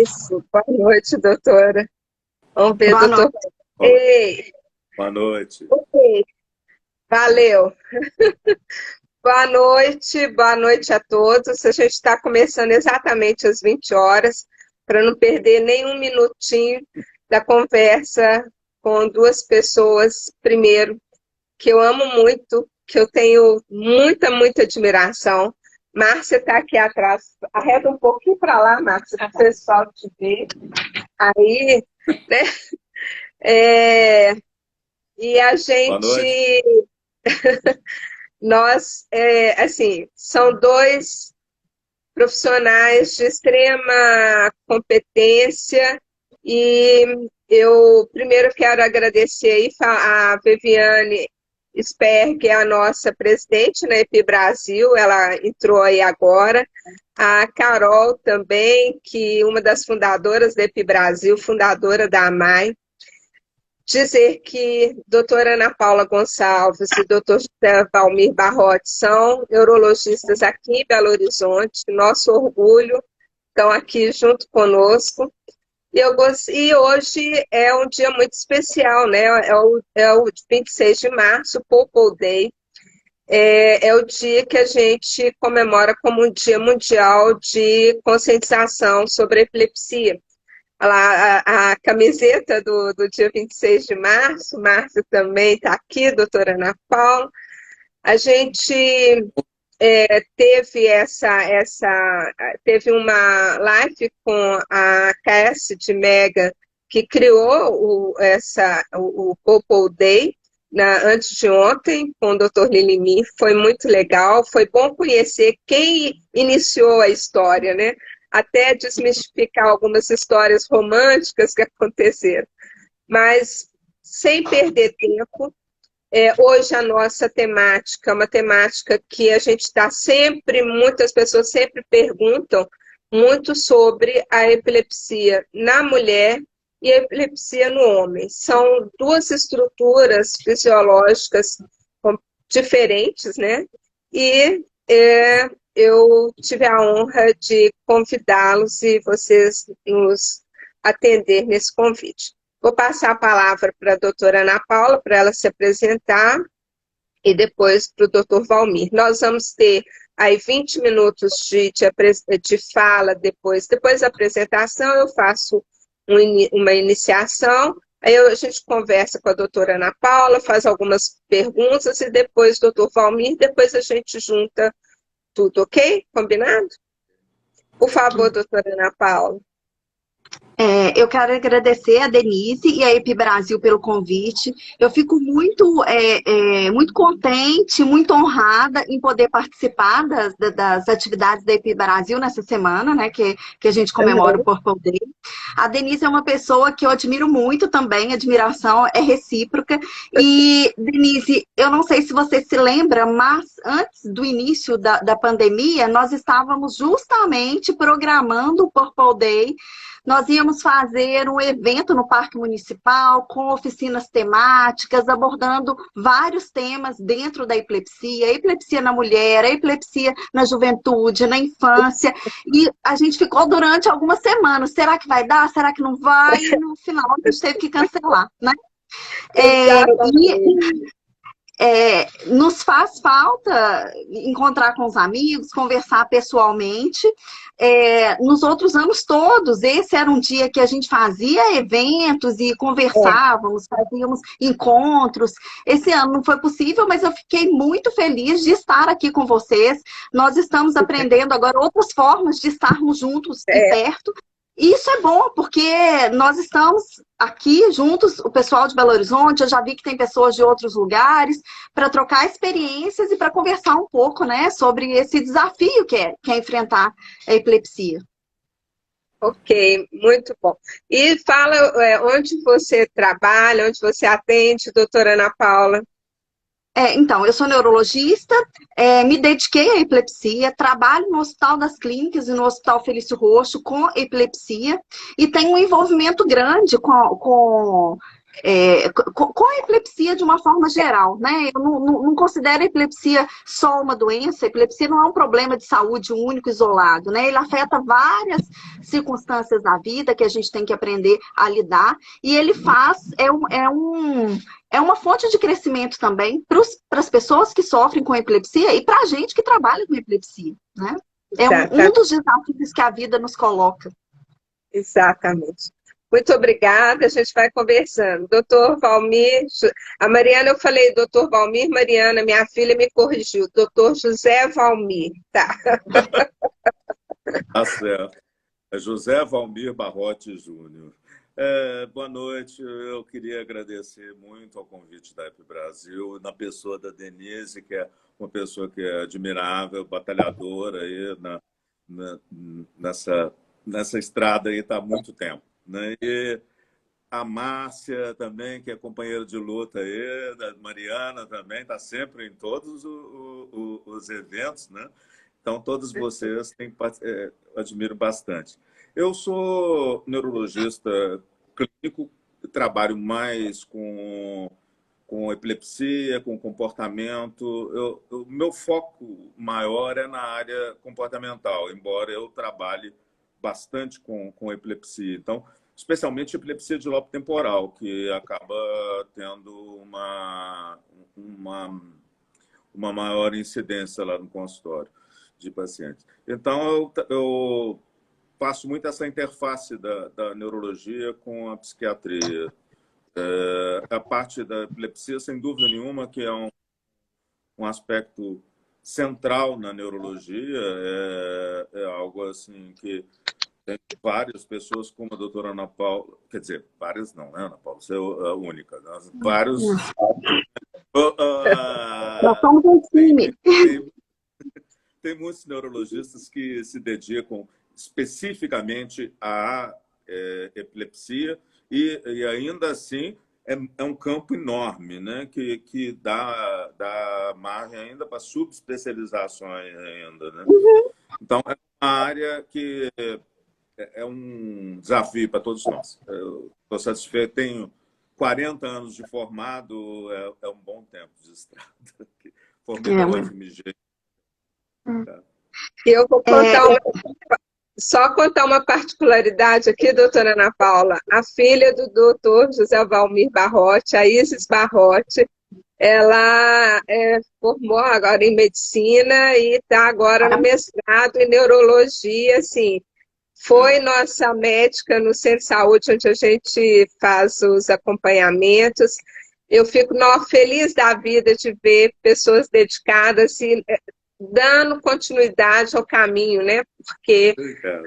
Isso, boa noite, doutora. Vamos ver, Boa doutor. noite. Ó, Ei, boa noite. ok, valeu. Boa noite a todos. A gente está começando exatamente às 20 horas, para não perder nenhum minutinho da conversa com duas pessoas, primeiro, que eu amo muito, que eu tenho muita admiração. Márcia está aqui atrás. Arreda um pouquinho para lá, Márcia, para o pessoal te ver. Aí, né? É, e a Boa noite. gente, assim, são dois profissionais de extrema competência e eu primeiro quero agradecer aí a Viviane Sper, que é a nossa presidente na EPI Brasil, ela entrou aí agora, a Carol também, que é uma das fundadoras da EPI Brasil, fundadora da AMAI, dizer que doutora Ana Paula Gonçalves e doutor José Valmir Barrote são neurologistas aqui em Belo Horizonte, nosso orgulho, estão aqui junto conosco. E hoje é um dia muito especial, né? É o 26 de março, Popol Day. É o dia que a gente comemora como um dia mundial de conscientização sobre a epilepsia. Olha lá, a camiseta do dia 26 de março, Márcio também está aqui, doutora Ana Paula. A gente teve uma live com a KS de Mega, que criou o Popol Day, antes de ontem, com o Dr. Lilimir, foi muito legal, foi bom conhecer quem iniciou a história, né? Até desmistificar algumas histórias românticas que aconteceram. Mas, sem perder tempo, hoje a nossa temática é uma temática que a gente está sempre, muitas pessoas sempre perguntam muito sobre a epilepsia na mulher e a epilepsia no homem. São duas estruturas fisiológicas diferentes, né? E eu tive a honra de convidá-los e vocês nos atender nesse convite. Vou passar a palavra para a doutora Ana Paula, para ela se apresentar, e depois para o doutor Valmir. Nós vamos ter aí 20 minutos de fala depois da apresentação, eu faço uma iniciação, aí a gente conversa com a doutora Ana Paula, faz algumas perguntas, e depois o doutor Valmir, depois a gente junta tudo, ok? Combinado? Por favor, doutora Ana Paula. Eu quero agradecer a Denise e a EPI Brasil pelo convite. Eu fico muito contente, muito honrada em poder participar das atividades da EPI Brasil nessa semana, né, que a gente comemora o Purple Day. A Denise é uma pessoa que eu admiro muito também, a admiração é recíproca. E, Denise, eu não sei se você se lembra, mas antes do início da pandemia, nós estávamos justamente programando o Purple Day. Nós íamos fazer um evento no Parque Municipal com oficinas temáticas, abordando vários temas dentro da epilepsia, a epilepsia na mulher, a epilepsia na juventude, na infância. E a gente ficou durante algumas semanas. Será que vai dar? Será que não vai? E no final a gente teve que cancelar, né? Nos faz falta encontrar com os amigos, conversar pessoalmente. Nos outros anos todos, esse era um dia que a gente fazia eventos e conversávamos, fazíamos encontros. Esse ano não foi possível, mas eu fiquei muito feliz de estar aqui com vocês. Nós estamos aprendendo agora outras formas de estarmos juntos e perto. E isso é bom, porque nós estamos aqui juntos, o pessoal de Belo Horizonte, eu já vi que tem pessoas de outros lugares, para trocar experiências e para conversar um pouco, né, sobre esse desafio que é enfrentar a epilepsia. Ok, muito bom. E fala onde você trabalha, onde você atende, doutora Ana Paula. Então, eu sou neurologista, me dediquei à epilepsia, trabalho no Hospital das Clínicas e no Hospital Felício Roxo com epilepsia e tenho um envolvimento grande com com a epilepsia de uma forma geral, né? Eu não considero a epilepsia só uma doença. A epilepsia não é um problema de saúde único, isolado, né? Ele afeta várias circunstâncias da vida que a gente tem que aprender a lidar. E ele é uma fonte de crescimento também para as pessoas que sofrem com epilepsia e para a gente que trabalha com epilepsia, né? É um dos desafios que a vida nos coloca. Exatamente. Muito obrigada, a gente vai conversando. Doutor Valmir, a Mariana, eu falei doutor Valmir, Mariana, minha filha me corrigiu, doutor José Valmir, tá? Tá certo. É José Valmir Barrote Júnior. Boa noite, eu queria agradecer muito ao convite da EP Brasil, na pessoa da Denise, que é uma pessoa que é admirável, batalhadora aí nessa estrada aí está há muito tempo, né? E a Márcia também, que é companheira de luta aí, da Mariana também, está sempre em todos os eventos, né? Então, todos vocês admiro bastante. Eu sou neurologista clínico, trabalho mais com epilepsia, com comportamento. O meu foco maior é na área comportamental, embora eu trabalhe bastante com epilepsia. Então, especialmente epilepsia de lobo temporal, que acaba tendo uma maior incidência lá no consultório de pacientes. Então, eu faço muito essa interface da neurologia com a psiquiatria. A parte da epilepsia, sem dúvida nenhuma, que é um aspecto central na neurologia, é algo assim que tem várias pessoas, como a doutora Ana Paula, quer dizer, várias não, né, Ana Paula? Você é a única. Né? Vários... Nós somos um time. Tem muitos neurologistas que se dedicam especificamente à epilepsia e ainda assim é um campo enorme, né? que dá margem ainda para subespecializações ainda, né? Então é uma área que é um desafio para todos nós. Eu estou satisfeito, tenho 40 anos de formado, é um bom tempo de estrada. Formei pela FMG. Eu vou só contar uma particularidade aqui, doutora Ana Paula. A filha do doutor José Valmir Barrote, a Isis Barrote, ela formou agora em medicina e está agora no mestrado em neurologia, assim. Foi nossa médica no centro de saúde, onde a gente faz os acompanhamentos. Eu fico feliz da vida de ver pessoas dedicadas e dando continuidade ao caminho, né? Porque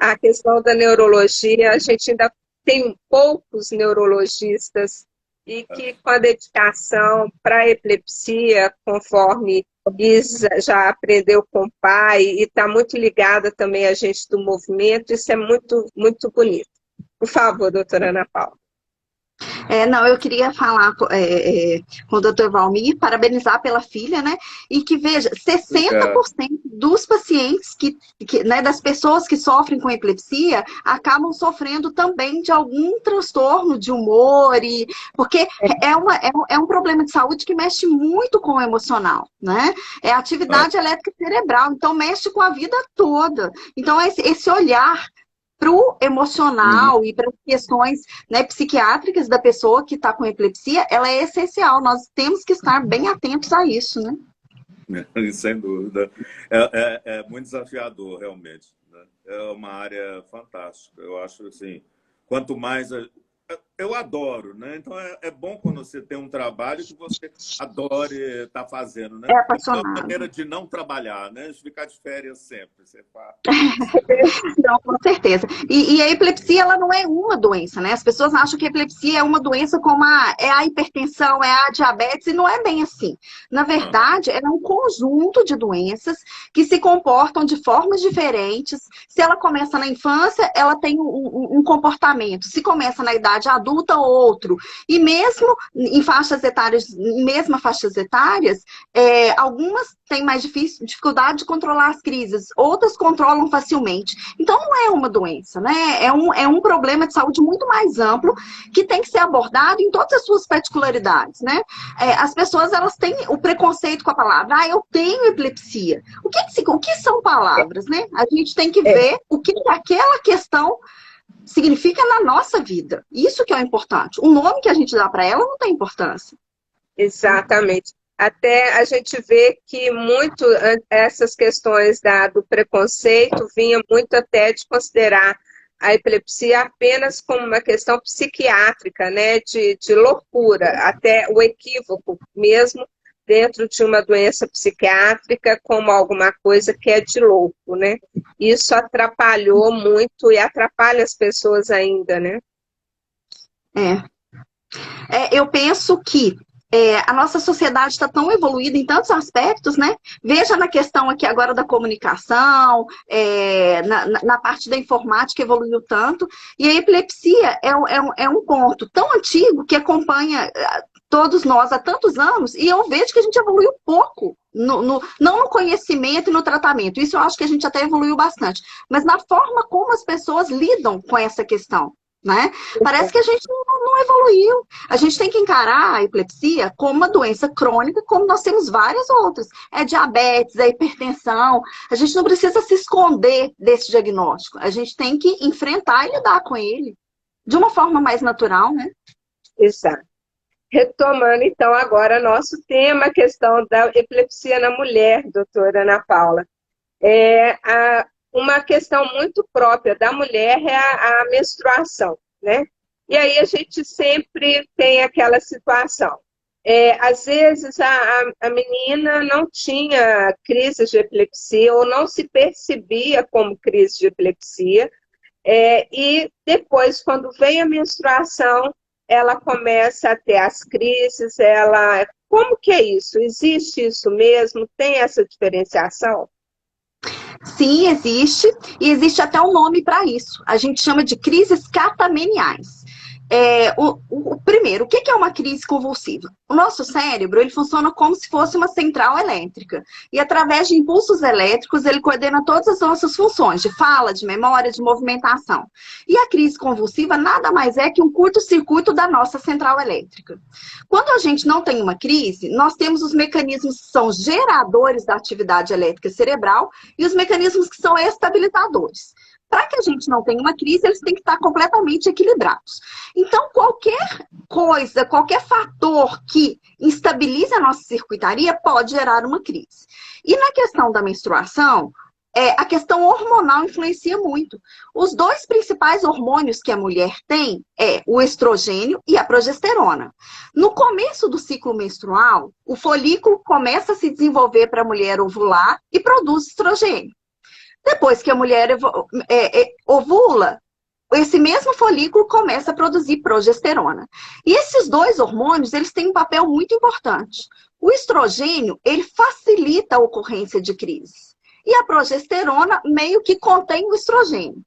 a questão da neurologia, a gente ainda tem poucos neurologistas e que com a dedicação para a epilepsia, conforme Isa já aprendeu com o pai e está muito ligada também a gente do movimento, isso é muito, muito bonito. Por favor, doutora Ana Paula. Não, eu queria falar com o doutor Valmir, parabenizar pela filha, né? E que, veja, 60% dos pacientes, né, das pessoas que sofrem com epilepsia, acabam sofrendo também de algum transtorno de humor, porque é um problema de saúde que mexe muito com o emocional, né? É atividade elétrica cerebral, então mexe com a vida toda. Então, esse olhar para o emocional e para as questões, né, psiquiátricas da pessoa que está com epilepsia, ela é essencial. Nós temos que estar bem atentos a isso, né? Sem dúvida. É muito desafiador, realmente. Né? É uma área fantástica. Eu acho assim, quanto mais... Eu adoro, né? Então é bom quando você tem um trabalho que você adore estar fazendo, né? É apaixonado. É uma maneira de não trabalhar, né? De ficar de férias sempre. Você fala. Não, com certeza. E a epilepsia, ela não é uma doença, né? As pessoas acham que a epilepsia é uma doença como a hipertensão, a diabetes, e não é bem assim. Na verdade, é um conjunto de doenças que se comportam de formas diferentes. Se ela começa na infância, ela tem um comportamento. Se começa na idade adulta, adulta outro. E mesmo em faixas etárias, faixas etárias, algumas têm mais dificuldade de controlar as crises, outras controlam facilmente. Então, não é uma doença, né? É um problema de saúde muito mais amplo que tem que ser abordado em todas as suas particularidades, né? As pessoas, elas têm o preconceito com a palavra, eu tenho epilepsia. O que são palavras, né? A gente tem que ver o que aquela questão significa na nossa vida. Isso que é o importante. O nome que a gente dá para ela não tem importância. Exatamente. Até a gente vê que muito essas questões do preconceito vinha muito até de considerar a epilepsia apenas como uma questão psiquiátrica, né, de loucura, até o equívoco mesmo dentro de uma doença psiquiátrica como alguma coisa que é de louco, né? Isso atrapalhou muito e atrapalha as pessoas ainda, né? Eu penso que a nossa sociedade está tão evoluída em tantos aspectos, né? Veja na questão aqui agora da comunicação, na parte da informática evoluiu tanto, e a epilepsia é um ponto tão antigo que acompanha todos nós há tantos anos, e eu vejo que a gente evoluiu pouco, não no conhecimento e no tratamento, isso eu acho que a gente até evoluiu bastante, mas na forma como as pessoas lidam com essa questão. Né? Parece que a gente não evoluiu. A gente tem que encarar a epilepsia como uma doença crônica, como nós temos várias outras. É diabetes, é hipertensão. A gente não precisa se esconder desse diagnóstico. A gente tem que enfrentar e lidar com ele de uma forma mais natural, né? Exato. Retomando, então, agora nosso tema, a questão da epilepsia na mulher, doutora Ana Paula. Uma questão muito própria da mulher é a menstruação, né? E aí a gente sempre tem aquela situação. Às vezes a menina não tinha crise de epilepsia ou não se percebia como crise de epilepsia, e depois, quando vem a menstruação, ela começa a ter as crises, Como que é isso? Existe isso mesmo? Tem essa diferenciação? Sim, existe, e existe até um nome para isso. A gente chama de crises catameniais. Primeiro, o que é uma crise convulsiva? O nosso cérebro, ele funciona como se fosse uma central elétrica. E através de impulsos elétricos, ele coordena todas as nossas funções, de fala, de memória, de movimentação. E a crise convulsiva nada mais é que um curto-circuito da nossa central elétrica. Quando a gente não tem uma crise, nós temos os mecanismos que são geradores da atividade elétrica cerebral e os mecanismos que são estabilizadores. Para que a gente não tenha uma crise, eles têm que estar completamente equilibrados. Então, qualquer coisa, qualquer fator que instabilize a nossa circuitaria pode gerar uma crise. E na questão da menstruação, a questão hormonal influencia muito. Os dois principais hormônios que a mulher tem é o estrogênio e a progesterona. No começo do ciclo menstrual, o folículo começa a se desenvolver para a mulher ovular e produz estrogênio. Depois que a mulher ovula, esse mesmo folículo começa a produzir progesterona. E esses dois hormônios, eles têm um papel muito importante. O estrogênio, ele facilita a ocorrência de crises. E a progesterona meio que contém o estrogênio.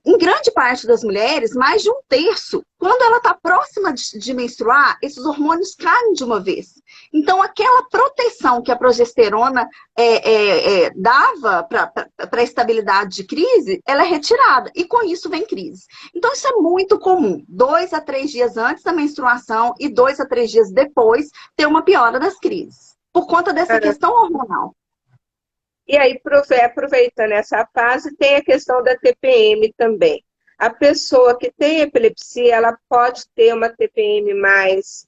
Em grande parte das mulheres, mais de 1/3, quando ela está próxima de menstruar, esses hormônios caem de uma vez. Então, aquela proteção que a progesterona dava para a estabilidade de crise, ela é retirada. E com isso vem crise. Então, isso é muito comum. 2 a 3 dias antes da menstruação e 2 a 3 dias depois, ter uma piora das crises. Por conta dessa questão hormonal. E aí, aproveitando essa fase, tem a questão da TPM também. A pessoa que tem epilepsia, ela pode ter uma TPM mais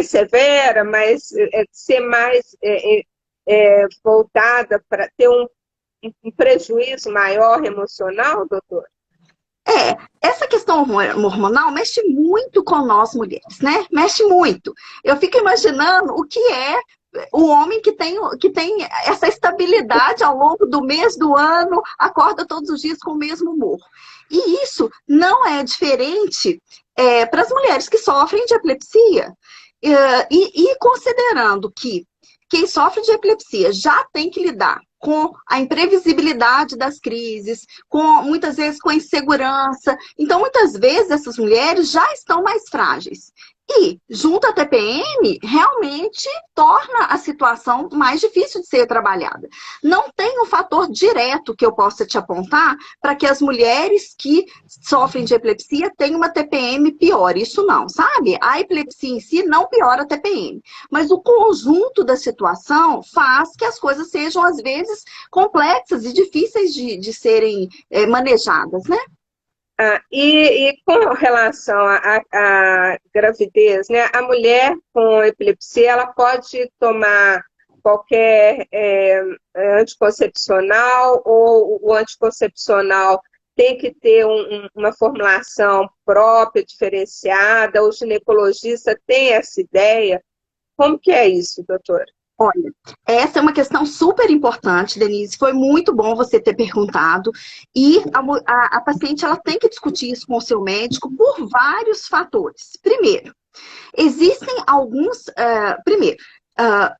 severa, ser mais voltada para ter um prejuízo maior emocional, doutor? Essa questão hormonal mexe muito com nós mulheres, né? Mexe muito. Eu fico imaginando o que é o homem que tem essa estabilidade ao longo do mês, do ano, acorda todos os dias com o mesmo humor. E isso não é diferente para as mulheres que sofrem de epilepsia. E considerando que quem sofre de epilepsia já tem que lidar com a imprevisibilidade das crises, com muitas vezes com a insegurança. Então, muitas vezes, essas mulheres já estão mais frágeis. E, junto à TPM, realmente torna a situação mais difícil de ser trabalhada. Não tem um fator direto que eu possa te apontar para que as mulheres que sofrem de epilepsia tenham uma TPM pior. Isso não, sabe? A epilepsia em si não piora a TPM. Mas o conjunto da situação faz que as coisas sejam, às vezes, complexas e difíceis de serem manejadas, né? E com relação à gravidez, né? A mulher com epilepsia, ela pode tomar qualquer anticoncepcional, ou o anticoncepcional tem que ter uma formulação própria, diferenciada? O ginecologista tem essa ideia? Como que é isso, doutora? Olha, essa é uma questão super importante, Denise. Foi muito bom você ter perguntado. E a paciente ela tem que discutir isso com o seu médico por vários fatores. Primeiro, existem alguns...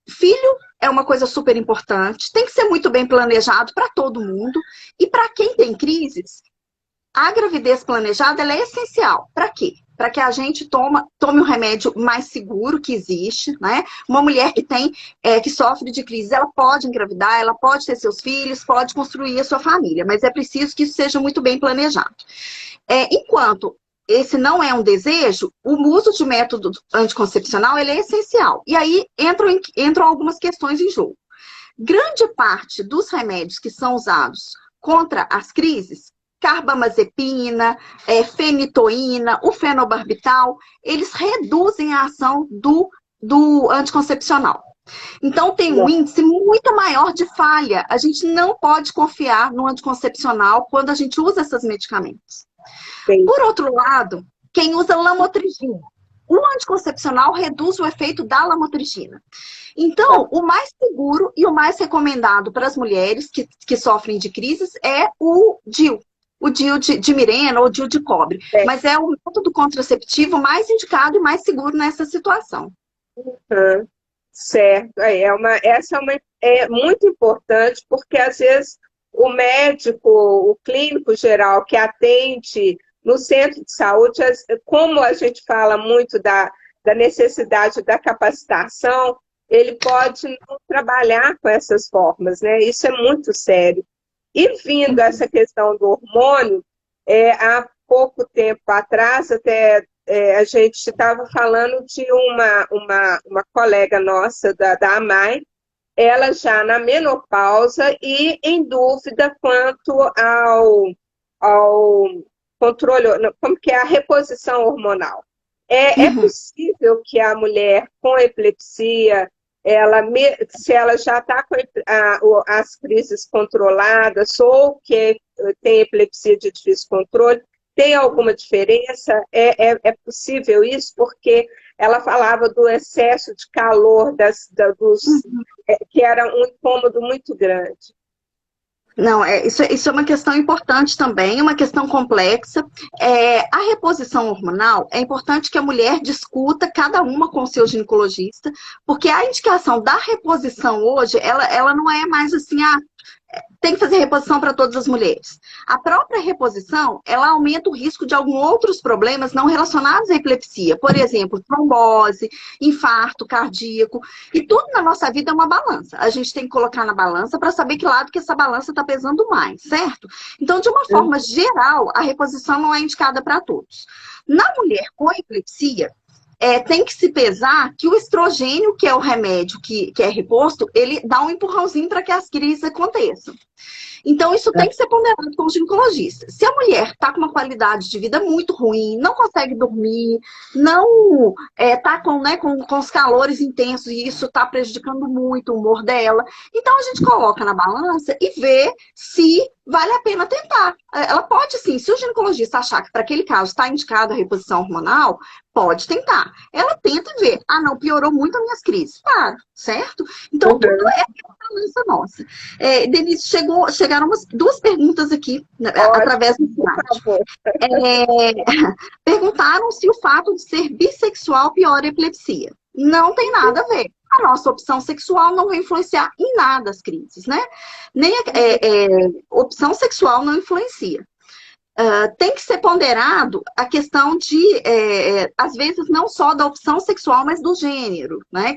filho é uma coisa super importante. Tem que ser muito bem planejado para todo mundo. E para quem tem crises, a gravidez planejada ela é essencial. Para quê? Para que a gente tome o remédio mais seguro que existe, né? Uma mulher que sofre de crise, ela pode engravidar, ela pode ter seus filhos, pode construir a sua família, mas é preciso que isso seja muito bem planejado. Enquanto esse não é um desejo, o uso de método anticoncepcional ele é essencial. E aí entram algumas questões em jogo. Grande parte dos remédios que são usados contra as crises, carbamazepina, fenitoína, o fenobarbital, eles reduzem a ação do anticoncepcional. Então, tem um índice muito maior de falha. A gente não pode confiar no anticoncepcional quando a gente usa esses medicamentos. Sim. Por outro lado, quem usa lamotrigina, o anticoncepcional reduz o efeito da lamotrigina. Então, o mais seguro e o mais recomendado para as mulheres que sofrem de crises é o DIU. O DIU de Mirena ou o DIU de cobre. Mas é o método contraceptivo mais indicado e mais seguro nessa situação. Certo. Essa é muito importante, porque às vezes o médico, o clínico geral que atende no centro de saúde, como a gente fala muito da necessidade da capacitação, ele pode não trabalhar com essas formas, né? Isso é muito sério. E vindo essa questão do hormônio, há pouco tempo atrás, até a gente estava falando de uma colega nossa da AMAI, ela já na menopausa e em dúvida quanto ao controle, como que é a reposição hormonal. É possível que a mulher com epilepsia, se ela já está com as crises controladas ou que tem epilepsia de difícil controle, tem alguma diferença? É possível isso? Porque ela falava do excesso de calor, que era um incômodo muito grande. Não, isso é uma questão importante também, uma questão complexa. A reposição hormonal, é importante que a mulher discuta cada uma com o seu ginecologista, porque a indicação da reposição hoje, ela não é mais assim, tem que fazer reposição para todas as mulheres. A própria reposição, ela aumenta o risco de alguns outros problemas não relacionados à epilepsia. Por exemplo, trombose, infarto cardíaco. E tudo na nossa vida é uma balança. A gente tem que colocar na balança para saber que lado que essa balança está pesando mais, certo? Então, de uma forma geral, a reposição não é indicada para todos. Na mulher com epilepsia, tem que se pesar que o estrogênio, que é o remédio que é reposto, ele dá um empurrãozinho para que as crises aconteçam. Então, isso tem que ser ponderado com o ginecologista. Se a mulher está com uma qualidade de vida muito ruim, não consegue dormir, não está com os calores intensos e isso está prejudicando muito o humor dela, então a gente coloca na balança e vê se vale a pena tentar. Ela pode sim, se o ginecologista achar que para aquele caso está indicada a reposição hormonal, pode tentar. Ela tenta e vê. Não, piorou muito as minhas crises. Claro, certo? Então, tudo é balança nossa. Denise, chegaram duas perguntas aqui, através do chat. Perguntaram se o fato de ser bissexual piora a epilepsia. Não tem nada a ver. a nossa opção sexual não vai influenciar em nada as crises, né? Nem opção sexual não influencia. Tem que ser ponderado a questão de, às vezes, não só da opção sexual, mas do gênero, né?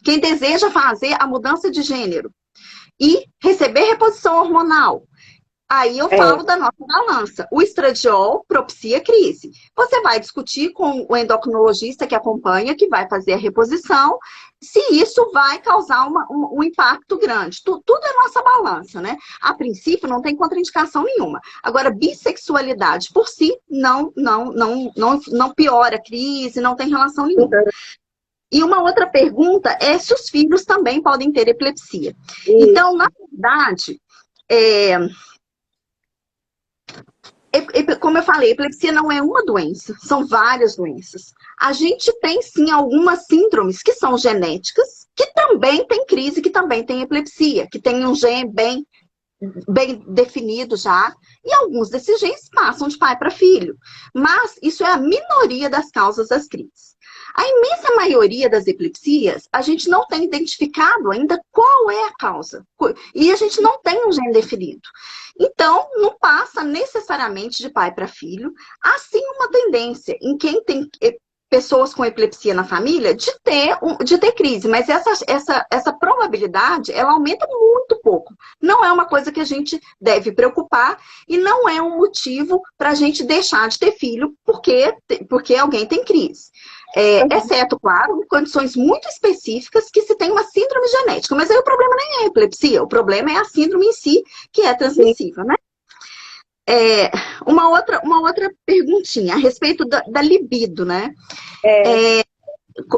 Quem deseja fazer a mudança de gênero e receber reposição hormonal. Aí eu falo da nossa balança. O estradiol propicia crise. Você vai discutir com o endocrinologista que acompanha, que vai fazer a reposição, se isso vai causar um impacto grande. Tudo é nossa balança, né? A princípio, não tem contraindicação nenhuma. Agora, bissexualidade por si não piora a crise, não tem relação nenhuma. E uma outra pergunta é se os filhos também podem ter epilepsia. Então, na verdade, como eu falei, epilepsia não é uma doença, são várias doenças. A gente tem, sim, algumas síndromes que são genéticas, que também tem crise, que também tem epilepsia, que tem um gene bem definido já, e alguns desses genes passam de pai para filho. Mas isso é a minoria das causas das crises. A imensa maioria das epilepsias, a gente não tem identificado ainda qual é a causa. E a gente não tem um gene definido. Então, não passa necessariamente de pai para filho. Há sim uma tendência em quem tem pessoas com epilepsia na família de ter crise, mas essa probabilidade, ela aumenta muito pouco. Não é uma coisa que a gente deve preocupar e não é um motivo para a gente deixar de ter filho porque alguém tem crise. Exceto, claro, em condições muito específicas que se tem uma síndrome genética. Mas aí o problema nem é a epilepsia, o problema é a síndrome em si, que é transmissível, né? Uma outra perguntinha a respeito da libido, né?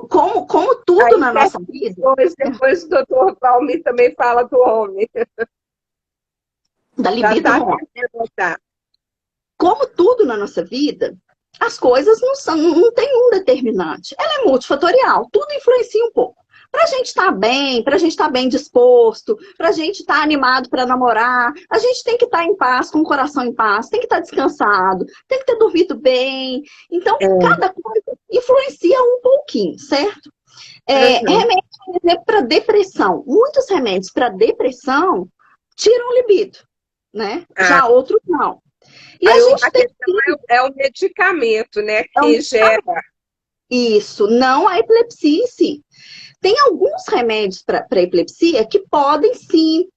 Como tudo aí, na nossa vida... Depois o doutor Valmir também fala do homem. Da libido do homem. Como tudo na nossa vida, as coisas não tem um determinante. Ela é multifatorial, tudo influencia um pouco. Para a gente estar bem, para a gente estar bem disposto, para a gente estar animado para namorar, a gente tem que estar em paz, com o coração em paz, tem que estar descansado, tem que ter dormido bem. Então, cada coisa influencia um pouquinho, certo? Remédios, por exemplo, para depressão. Muitos remédios para depressão tiram o libido, né? Já outros não. E a questão é o medicamento, né? Que gera. Isso, não a epilepsia em si. Tem alguns remédios para epilepsia que podem sim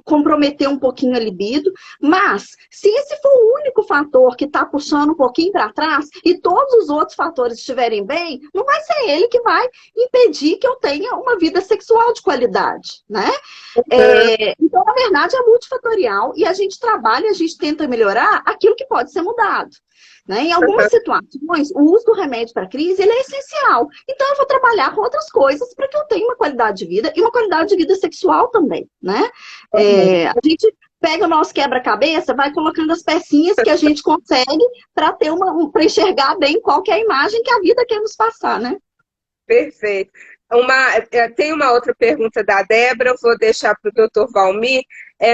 comprometer um pouquinho a libido, mas se esse for o único fator que está puxando um pouquinho para trás e todos os outros fatores estiverem bem, não vai ser ele que vai impedir que eu tenha uma vida sexual de qualidade, né? Então, na verdade, é multifatorial e a gente trabalha, a gente tenta melhorar aquilo que pode ser mudado. Né? Em algumas situações, o uso do remédio para crise ele é essencial. Então, eu vou trabalhar com outras coisas para que eu tenha uma qualidade de vida e uma qualidade de vida sexual também. Né? A gente pega o nosso quebra-cabeça, vai colocando as pecinhas que a gente consegue para enxergar bem qual que é a imagem que a vida quer nos passar. Né? Perfeito. Tem uma outra pergunta da Débora, eu vou deixar para o doutor Valmir,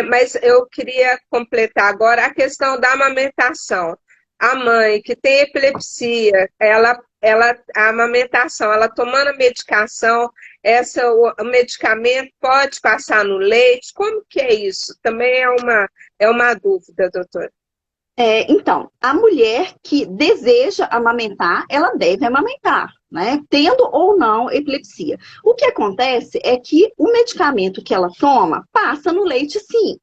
mas eu queria completar agora a questão da amamentação. A mãe que tem epilepsia, a amamentação, ela tomando a medicação, o medicamento pode passar no leite? Como que é isso? Também é uma dúvida, doutora. Então, a mulher que deseja amamentar, ela deve amamentar, né? Tendo ou não epilepsia. O que acontece é que o medicamento que ela toma passa no leite, sim.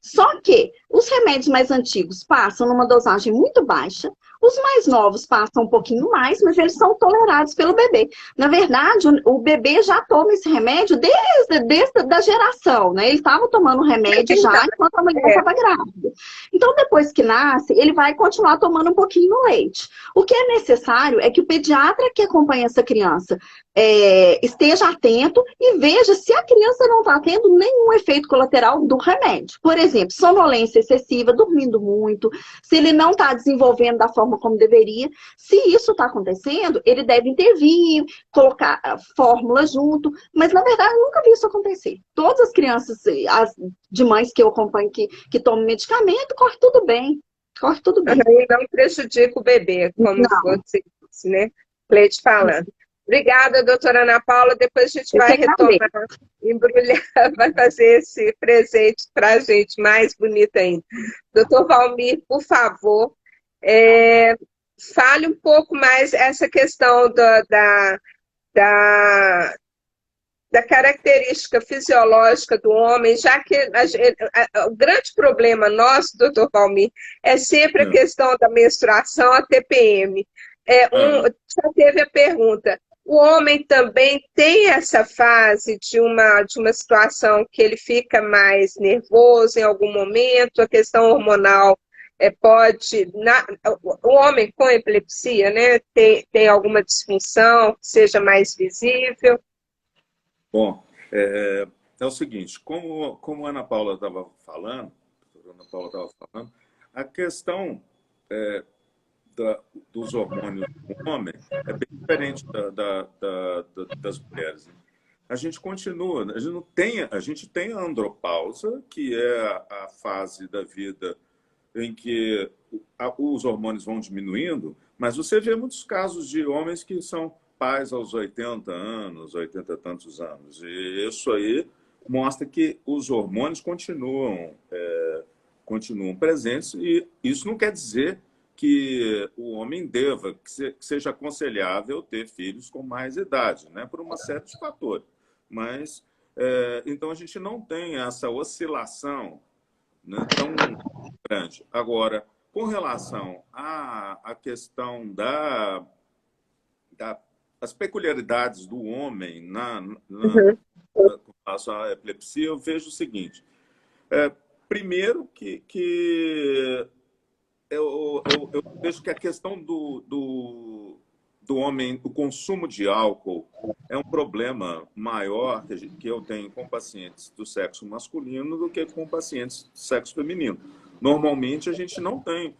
Só que os remédios mais antigos passam numa dosagem muito baixa, os mais novos passam um pouquinho mais, mas eles são tolerados pelo bebê. Na verdade, o bebê já toma esse remédio desde a geração, né? Ele estava tomando o remédio já enquanto a mulher estava grávida. Então, depois que nasce, ele vai continuar tomando um pouquinho no leite. O que é necessário é que o pediatra que acompanha essa criança esteja atento e veja se a criança não está tendo nenhum efeito colateral do remédio. Por exemplo, sonolência excessiva, dormindo muito, se ele não está desenvolvendo da forma como deveria. Se isso está acontecendo, ele deve intervir, colocar a fórmula junto, mas na verdade eu nunca vi isso acontecer. Todas as crianças, de mães que eu acompanho que tomam medicamento, corre tudo bem. Corre tudo bem. E não prejudica o bebê, como você disse, né? Cleide falando. Obrigada, doutora Ana Paula. Depois a gente Eu que vai agradeço. retomar, embrulhar, vai fazer esse presente para a gente mais bonito ainda. Doutor Valmir, por favor, é, fale um pouco mais essa questão da, da característica fisiológica do homem, já que o grande problema nosso, doutor Valmir, é sempre a É. questão da menstruação, a TPM. Aham. Já teve a pergunta, o homem também tem essa fase de uma situação que ele fica mais nervoso em algum momento, a questão hormonal pode... o homem com epilepsia, né, tem alguma disfunção que seja mais visível? Bom, é o seguinte, como a Ana Paula estava falando, a doutora Ana Paula estava falando, a questão é, dos hormônios do homem é bem diferente das mulheres, né? A gente continua, a gente tem a andropausa, que é a fase da vida em que os hormônios vão diminuindo, mas você vê muitos casos de homens que são pais aos 80 anos, 80 e tantos anos. E isso aí mostra que os hormônios continuam presentes, e isso não quer dizer que o homem deva, que seja aconselhável ter filhos com mais idade, né, por uma série de fatores. Mas, então, a gente não tem essa oscilação, né, tão grande. Agora, com relação à questão das peculiaridades do homem Uhum. com relação à epilepsia, eu vejo o seguinte. Primeiro que eu vejo que a questão do homem, o consumo de álcool é um problema maior que eu tenho com pacientes do sexo masculino do que com pacientes do sexo feminino. Normalmente, a gente não tem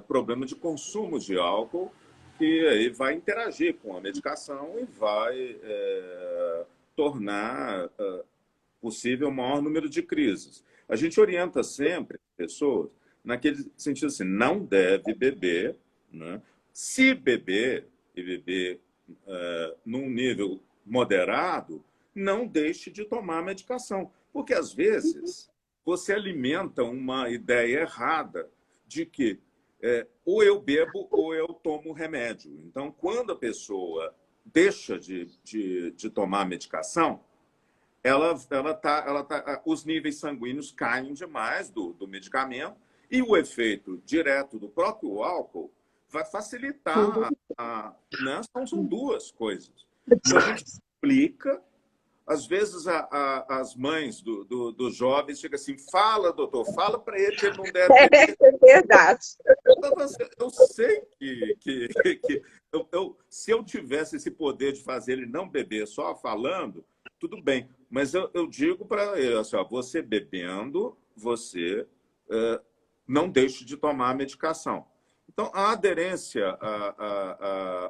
problema de consumo de álcool, que aí vai interagir com a medicação e vai tornar possível o maior número de crises. A gente orienta sempre as pessoas naquele sentido assim, não deve beber, né? Se beber, e beber num nível moderado, não deixe de tomar medicação. Porque, às vezes, você alimenta uma ideia errada de que ou eu bebo ou eu tomo remédio. Então, quando a pessoa deixa de tomar medicação, os níveis sanguíneos caem demais do medicamento, e o efeito direto do próprio álcool vai facilitar, né? São duas coisas. Então, a gente explica, às vezes as mães dos jovens chegam assim, fala, doutor, fala para ele que ele não deve beber. É verdade. Eu sei se eu tivesse esse poder de fazer ele não beber só falando, tudo bem. Mas eu digo para ele, assim, ó, você bebendo, você não deixe de tomar a medicação. Então, a aderência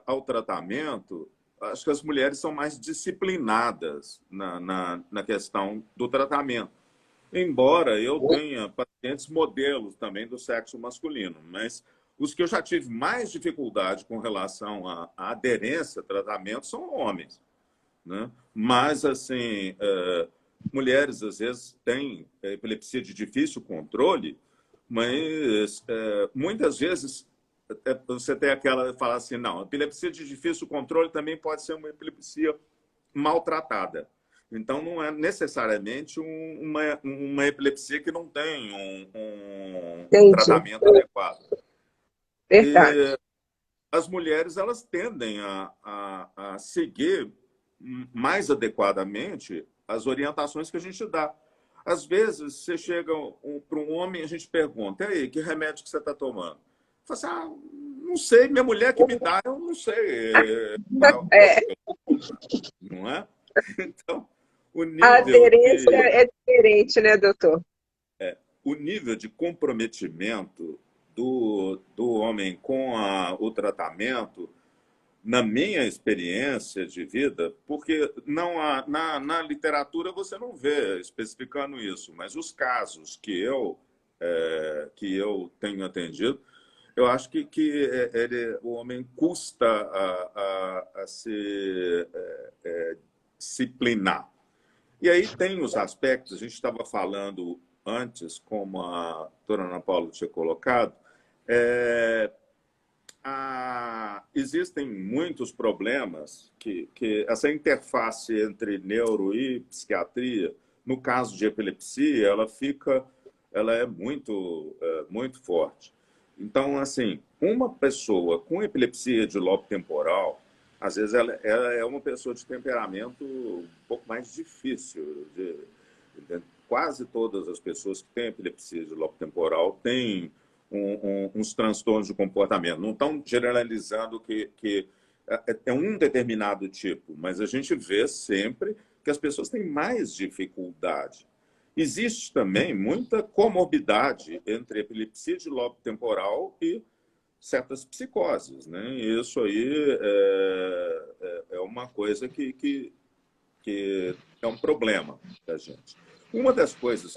ao tratamento, acho que as mulheres são mais disciplinadas na questão do tratamento. Embora eu tenha pacientes modelos também do sexo masculino, mas os que eu já tive mais dificuldade com relação à aderência ao tratamento são homens, né? Mas, assim, mulheres, às vezes, têm epilepsia de difícil controle, mas muitas vezes você tem aquela, fala assim, não, epilepsia de difícil controle também pode ser uma epilepsia maltratada. Então, não é necessariamente uma epilepsia que não tem um Entendi. tratamento adequado. Verdade. E as mulheres, elas tendem a seguir mais adequadamente as orientações que a gente dá. Às vezes, você chega para um homem e a gente pergunta, e aí, que remédio que você está tomando? Fala assim, não sei, minha mulher que me dá, eu não sei qual É, que eu tomo, não é? Então, o a nível aderência de, é diferente, né, doutor? o nível de comprometimento do homem com o tratamento, na minha experiência de vida, porque não há, na literatura você não vê especificando isso, mas os casos que eu tenho atendido, eu acho que o homem custa a se disciplinar. E aí tem os aspectos, a gente estava falando antes, como a doutora Ana Paula tinha colocado, existem muitos problemas que essa interface entre neuro e psiquiatria, no caso de epilepsia, ela é muito forte. Então, assim, uma pessoa com epilepsia de lobo temporal, às vezes ela é uma pessoa de temperamento um pouco mais difícil. Quase todas as pessoas que têm epilepsia de lobo temporal têm uns transtornos de comportamento. Não estão generalizando que é um determinado tipo, mas a gente vê sempre que as pessoas têm mais dificuldade. Existe também muita comorbidade entre epilepsia de lobo temporal e certas psicoses, né? E isso aí é uma coisa que é um problema da gente. Uma das coisas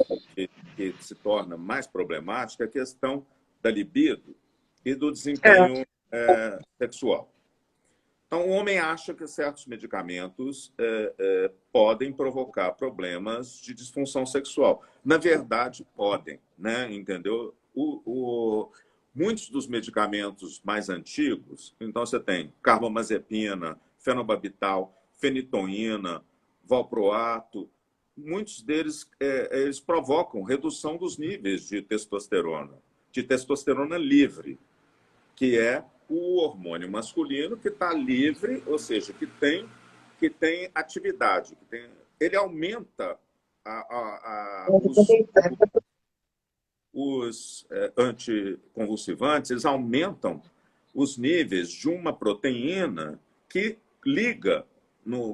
que se torna mais problemática é a questão da libido e do desempenho sexual. Então, o homem acha que certos medicamentos podem provocar problemas de disfunção sexual. Na verdade, podem, né? Entendeu? Muitos dos medicamentos mais antigos, então você tem carbamazepina, fenobarbital, fenitoína, valproato, muitos deles eles provocam redução dos níveis de testosterona livre, que é o hormônio masculino que está livre, ou seja, que tem atividade, ele aumenta os anticonvulsivantes, eles aumentam os níveis de uma proteína que liga,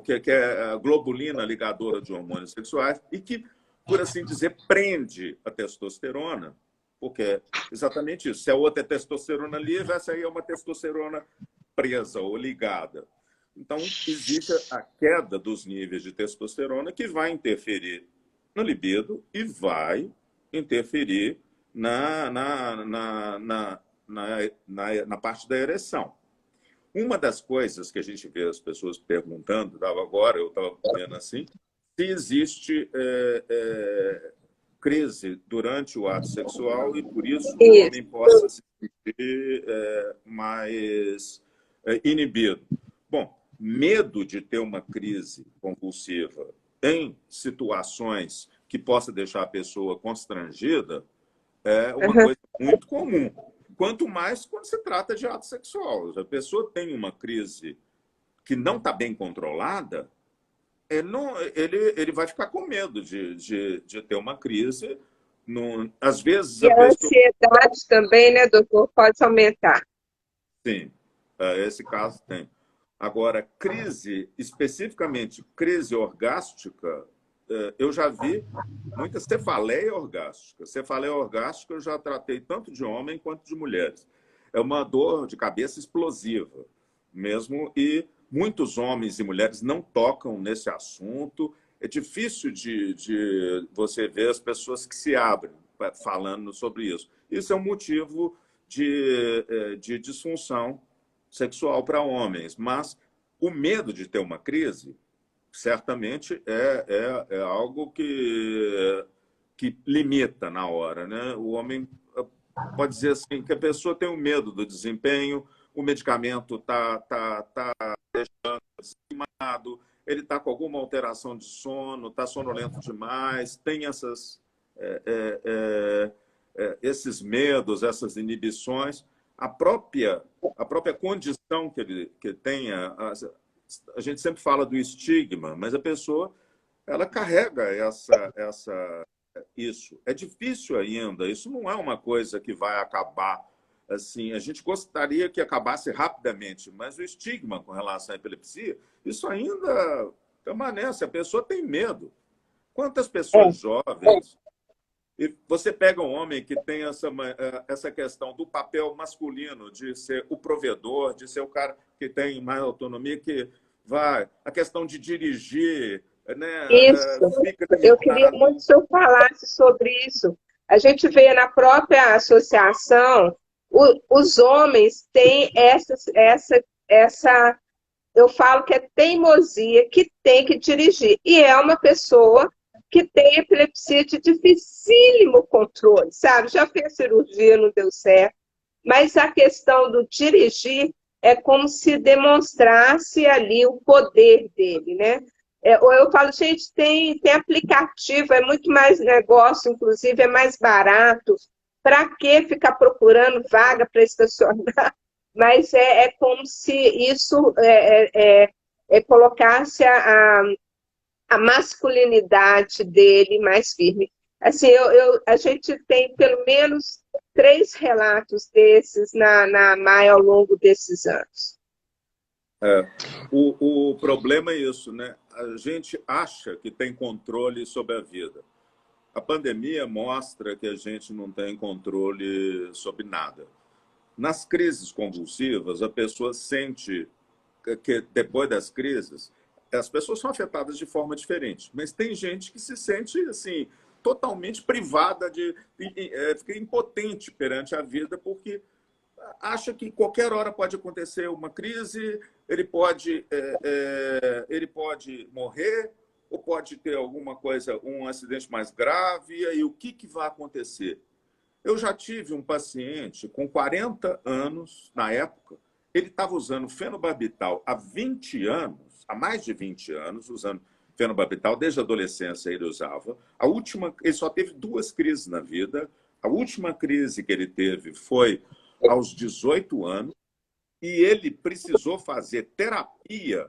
que é a globulina ligadora de hormônios sexuais e que, por assim dizer, prende a testosterona. Porque é exatamente isso. Se a outra é testosterona livre, essa aí é uma testosterona presa ou ligada. Então, existe a queda dos níveis de testosterona que vai interferir no libido e vai interferir na parte da ereção. Uma das coisas que a gente vê as pessoas perguntando, eu estava vendo assim, se existe crise durante o ato sexual e, por isso, o homem possa se sentir mais inibido. Bom, medo de ter uma crise convulsiva em situações que possa deixar a pessoa constrangida é uma coisa muito comum. Quanto mais quando se trata de ato sexual. Se a pessoa tem uma crise que não está bem controlada, ele vai ficar com medo de ter uma crise. Às vezes e a ansiedade também, né, doutor, pode aumentar. Sim, esse caso tem. Agora, especificamente crise orgástica, eu já vi muita cefaleia orgástica. Cefaleia orgástica eu já tratei tanto de homem quanto de mulheres. É uma dor de cabeça explosiva mesmo, e muitos homens e mulheres não tocam nesse assunto. É difícil de você ver as pessoas que se abrem falando sobre isso. Isso é um motivo de disfunção sexual para homens. Mas o medo de ter uma crise, certamente, é algo que limita na hora, né? O homem pode dizer assim, que a pessoa tem um medo do desempenho, o medicamento está deixando desanimado, ele está com alguma alteração de sono, está sonolento demais, tem esses medos, essas inibições. A própria condição que ele tenha, a gente sempre fala do estigma, mas a pessoa ela carrega isso. É difícil ainda, isso não é uma coisa que vai acabar assim. A gente gostaria que acabasse rapidamente, mas o estigma com relação à epilepsia, isso ainda permanece, a pessoa tem medo. Quantas pessoas jovens... E você pega um homem que tem essa questão do papel masculino, de ser o provedor, de ser o cara que tem mais autonomia, que vai... A questão de dirigir, né? Isso. Eu queria muito que o senhor falasse sobre isso. A gente vê na própria associação os homens têm essa, eu falo que é teimosia, que tem que dirigir. E é uma pessoa que tem epilepsia de dificílimo controle, sabe? Já fez cirurgia, não deu certo. Mas a questão do dirigir é como se demonstrasse ali o poder dele, né? Ou eu falo, gente, tem aplicativo, é muito mais negócio, inclusive é mais barato. Para que ficar procurando vaga para estacionar? Mas é como se isso colocasse a masculinidade dele mais firme. Assim, a gente tem pelo menos 3 relatos desses na MAI ao longo desses anos. É. O problema é isso, né? A gente acha que tem controle sobre a vida. A pandemia mostra que a gente não tem controle sobre nada. Nas crises convulsivas, a pessoa sente que depois das crises, as pessoas são afetadas de forma diferente, mas tem gente que se sente assim totalmente privada fica impotente perante a vida porque acha que qualquer hora pode acontecer uma crise, ele pode morrer ou pode ter alguma coisa, um acidente mais grave, e aí o que vai acontecer? Eu já tive um paciente com 40 anos, na época, ele estava usando fenobarbital há 20 anos, há mais de 20 anos, usando fenobarbital, desde a adolescência ele usava. Ele só teve 2 crises na vida. A última crise que ele teve foi aos 18 anos, e ele precisou fazer terapia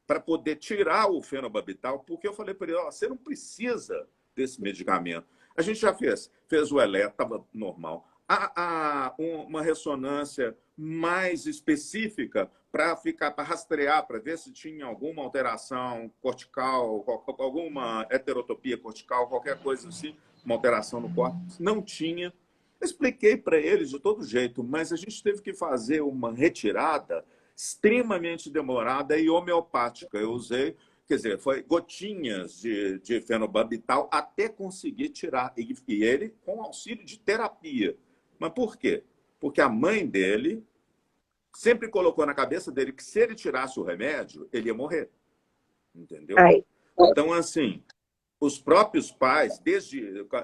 para poder tirar o fenobarbital, porque eu falei para ele, você não precisa desse medicamento. A gente já fez o eletro, estava normal. Há uma ressonância mais específica para rastrear, para ver se tinha alguma alteração cortical, alguma heterotopia cortical, qualquer coisa assim, uma alteração no córtex. Não tinha. Expliquei para eles de todo jeito, mas a gente teve que fazer uma retirada extremamente demorada e homeopática. Eu usei, quer dizer, foi gotinhas de fenobarbital até conseguir tirar. E ele com auxílio de terapia. Mas por quê? Porque a mãe dele sempre colocou na cabeça dele que se ele tirasse o remédio, ele ia morrer. Entendeu? Ai. Então, assim, os próprios pais,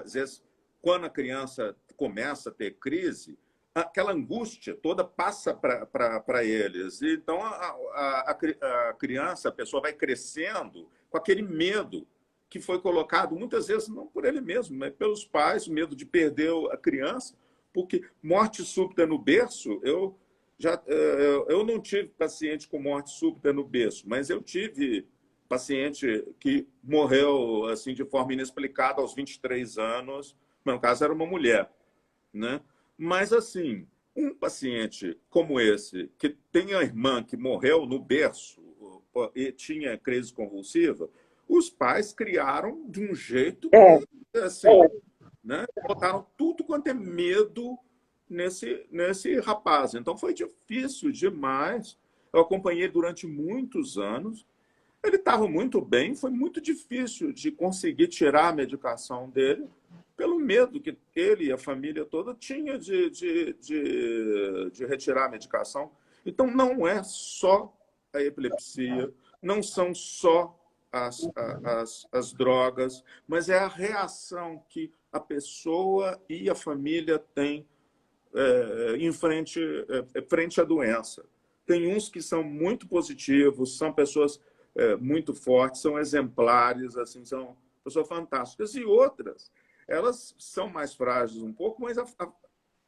às vezes, quando a criança começa a ter crise, aquela angústia toda passa para eles. Então, a criança, a pessoa vai crescendo com aquele medo que foi colocado, muitas vezes, não por ele mesmo, mas pelos pais, o medo de perder a criança, porque morte súbita no berço, eu não tive paciente com morte súbita no berço, mas eu tive paciente que morreu assim de forma inexplicada aos 23 anos. No meu caso, era uma mulher, né? Mas, assim, um paciente como esse, que tem a irmã que morreu no berço e tinha crise convulsiva, os pais criaram de um jeito que, assim, né? Botaram tudo quanto é medo nesse rapaz. Então, foi difícil demais. Eu acompanhei durante muitos anos. Ele estava muito bem, foi muito difícil de conseguir tirar a medicação dele, pelo medo que ele e a família toda tinha de retirar a medicação. Então, não é só a epilepsia, não são só as drogas, mas é a reação que a pessoa e a família têm frente à doença. Tem uns que são muito positivos, são pessoas muito fortes, são exemplares, assim, são pessoas fantásticas, e outras, elas são mais frágeis um pouco, mas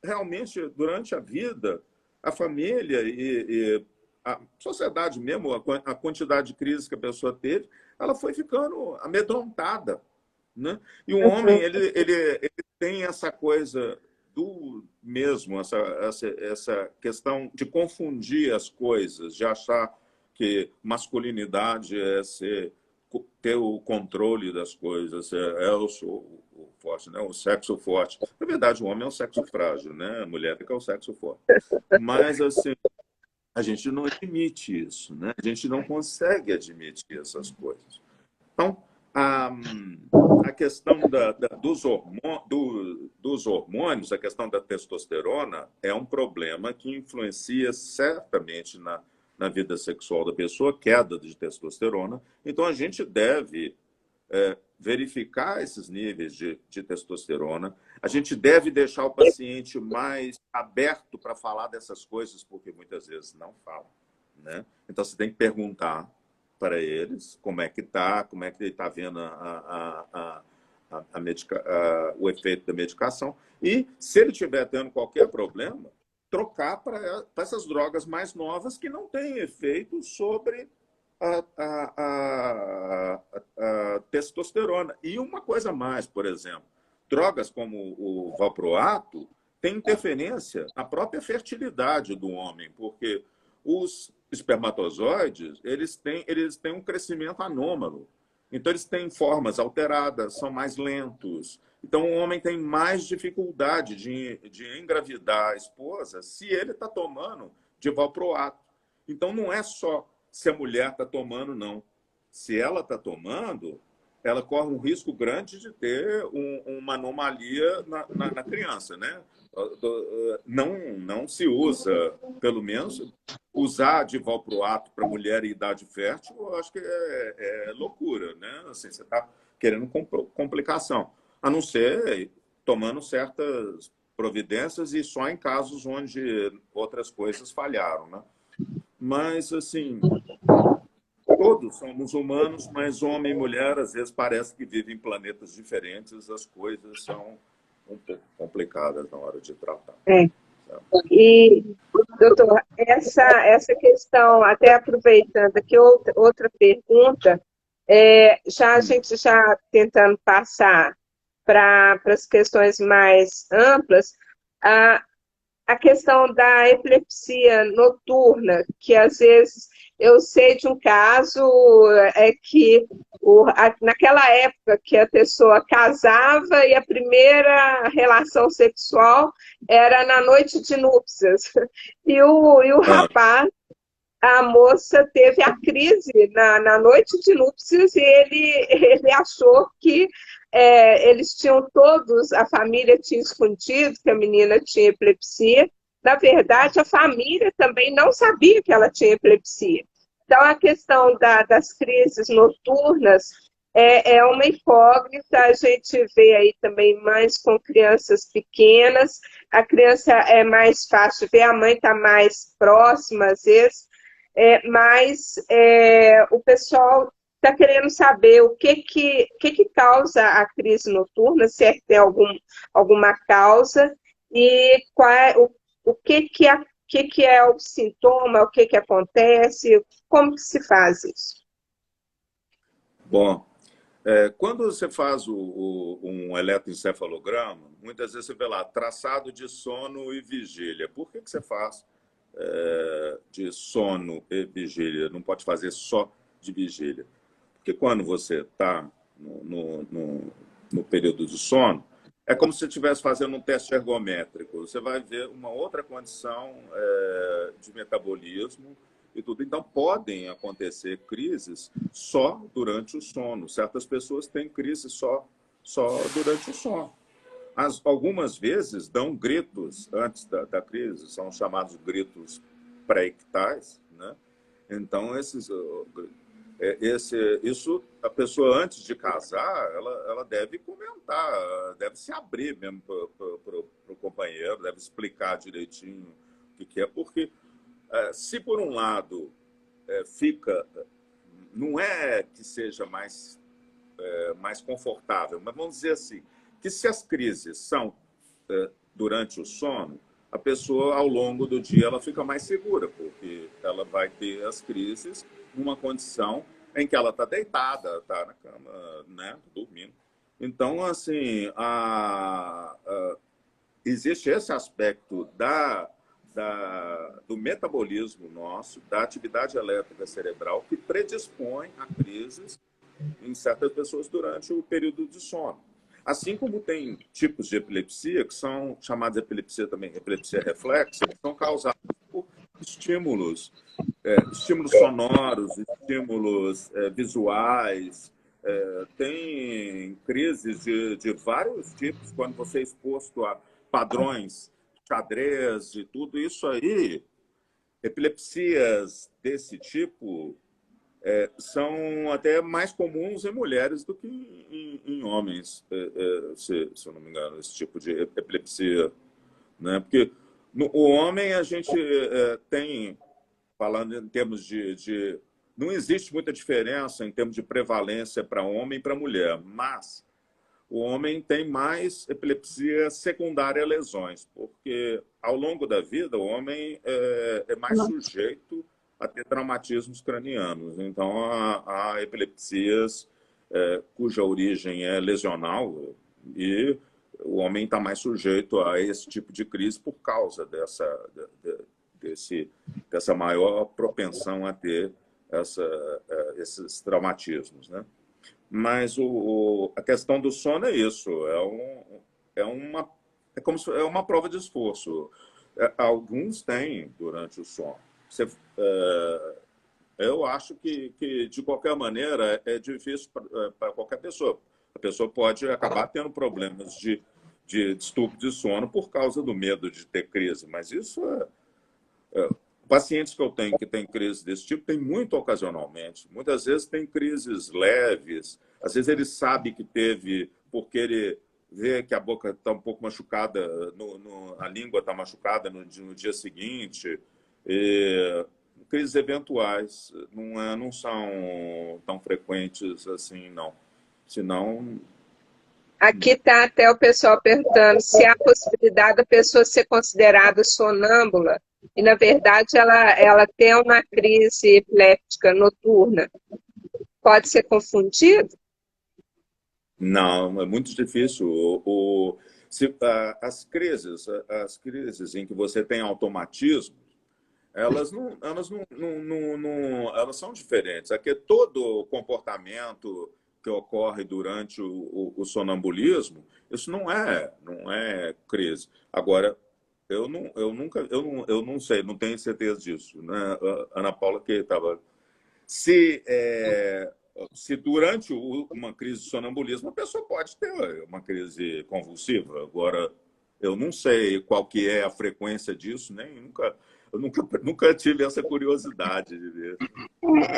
realmente, durante a vida, a família e a sociedade mesmo, a quantidade de crises que a pessoa teve, ela foi ficando amedrontada, né? E o homem, ele tem essa coisa do mesmo, essa questão de confundir as coisas, de achar que masculinidade é ter o controle das coisas, o forte, né? O sexo forte. Na verdade, o homem é um sexo frágil, né? A mulher é o sexo forte. Mas, assim, a gente não admite isso, né? A gente não consegue admitir essas coisas. Então, a questão dos hormônios, a questão da testosterona, é um problema que influencia certamente na vida sexual da pessoa, queda de testosterona. Então, a gente deve verificar esses níveis de testosterona. A gente deve deixar o paciente mais aberto para falar dessas coisas, porque muitas vezes não fala, né? Então, você tem que perguntar para eles como é que está, como é que ele está vendo o efeito da medicação. E, se ele estiver tendo qualquer problema, trocar para essas drogas mais novas que não têm efeito sobre a testosterona. E uma coisa mais, por exemplo, drogas como o valproato têm interferência na própria fertilidade do homem, porque os espermatozoides eles têm um crescimento anômalo. Então, eles têm formas alteradas, são mais lentos. Então, o homem tem mais dificuldade de engravidar a esposa se ele está tomando de valproato. Então, não é só se a mulher está tomando, não. Se ela está tomando, ela corre um risco grande de ter uma anomalia na criança, né? Não se usa, pelo menos, usar de valproato para mulher em idade fértil, eu acho que é loucura, né? Assim, você está querendo complicação. A não ser tomando certas providências e só em casos onde outras coisas falharam, né? Mas, assim, todos somos humanos, mas homem e mulher, às vezes, parece que vivem em planetas diferentes, as coisas são um pouco complicadas na hora de tratar. E, doutor, essa questão, até aproveitando aqui outra pergunta, a gente já tentando passar para as questões mais amplas, a questão da epilepsia noturna, que às vezes eu sei de um caso que naquela época que a pessoa casava e a primeira relação sexual era na noite de núpcias. E o rapaz, a moça teve a crise na noite de núpcias e ele achou que eles tinham todos, a família tinha escondido que a menina tinha epilepsia. Na verdade, a família também não sabia que ela tinha epilepsia. Então, a questão das crises noturnas é uma incógnita. A gente vê aí também mais com crianças pequenas. A criança é mais fácil de ver, a mãe está mais próxima, às vezes. Mas o pessoal está querendo saber o que causa a crise noturna, se é que tem alguma causa, e o que é o sintoma, o que acontece, como que se faz isso? Bom, quando você faz um eletroencefalograma, muitas vezes você vê lá, traçado de sono e vigília. Por que você faz de sono e vigília? Não pode fazer só de vigília. Porque quando você está no período de sono, é como se você estivesse fazendo um teste ergométrico. Você vai ver uma outra condição de metabolismo e tudo. Então, podem acontecer crises só durante o sono. Certas pessoas têm crise só durante o sono. Algumas vezes dão gritos antes da crise, são chamados gritos pré-ictais, né? Então, isso a pessoa, antes de casar, ela deve comentar, deve se abrir mesmo para o companheiro, deve explicar direitinho o que é, porque se por um lado não é que seja mais confortável, mas vamos dizer assim, que se as crises são durante o sono, a pessoa, ao longo do dia, ela fica mais segura, porque ela vai ter as crises numa condição em que ela está deitada, está na cama, né, dormindo. Então, assim, existe esse aspecto do metabolismo nosso, da atividade elétrica cerebral, que predispõe a crises em certas pessoas durante o período de sono. Assim como tem tipos de epilepsia, que são chamadas de epilepsia também, epilepsia reflexa, que são causados por estímulos sonoros, estímulos visuais, tem crises de vários tipos, quando você é exposto a padrões, xadrez e tudo isso aí, epilepsias desse tipo são até mais comuns em mulheres do que em homens, se eu não me engano, esse tipo de epilepsia, né? Porque o homem a gente tem, falando em termos de não existe muita diferença em termos de prevalência para homem e para mulher, mas o homem tem mais epilepsia secundária a lesões, porque ao longo da vida o homem é mais sujeito a ter traumatismos cranianos. Então, há epilepsias cuja origem é lesional e o homem está mais sujeito a esse tipo de crise por causa dessa maior propensão a ter esses traumatismos, né? Mas a questão do sono é isso, é uma prova de esforço. Alguns têm durante o sono. Eu acho que, de qualquer maneira, é difícil para qualquer pessoa. A pessoa pode acabar tendo problemas de distúrbio de sono por causa do medo de ter crise, mas isso pacientes que eu tenho que têm crises desse tipo têm muito ocasionalmente. Muitas vezes tem crises leves. Às vezes ele sabe que teve porque ele vê que a boca está um pouco machucada, a língua está machucada no dia seguinte. Crises eventuais não são tão frequentes assim, não. Senão... Aqui está até o pessoal perguntando se há a possibilidade da pessoa ser considerada sonâmbula e, na verdade, ela tem uma crise epiléptica noturna. Pode ser confundido? Não, é muito difícil. As crises em que você tem automatismo, elas são diferentes. Aqui todo comportamento que ocorre durante o sonambulismo, isso não é crise. Agora, eu não sei, não tenho certeza disso, né? A Ana Paula que estava... Se durante uma crise de sonambulismo a pessoa pode ter uma crise convulsiva. Agora, eu não sei qual que é a frequência disso, eu nunca tive essa curiosidade de ver.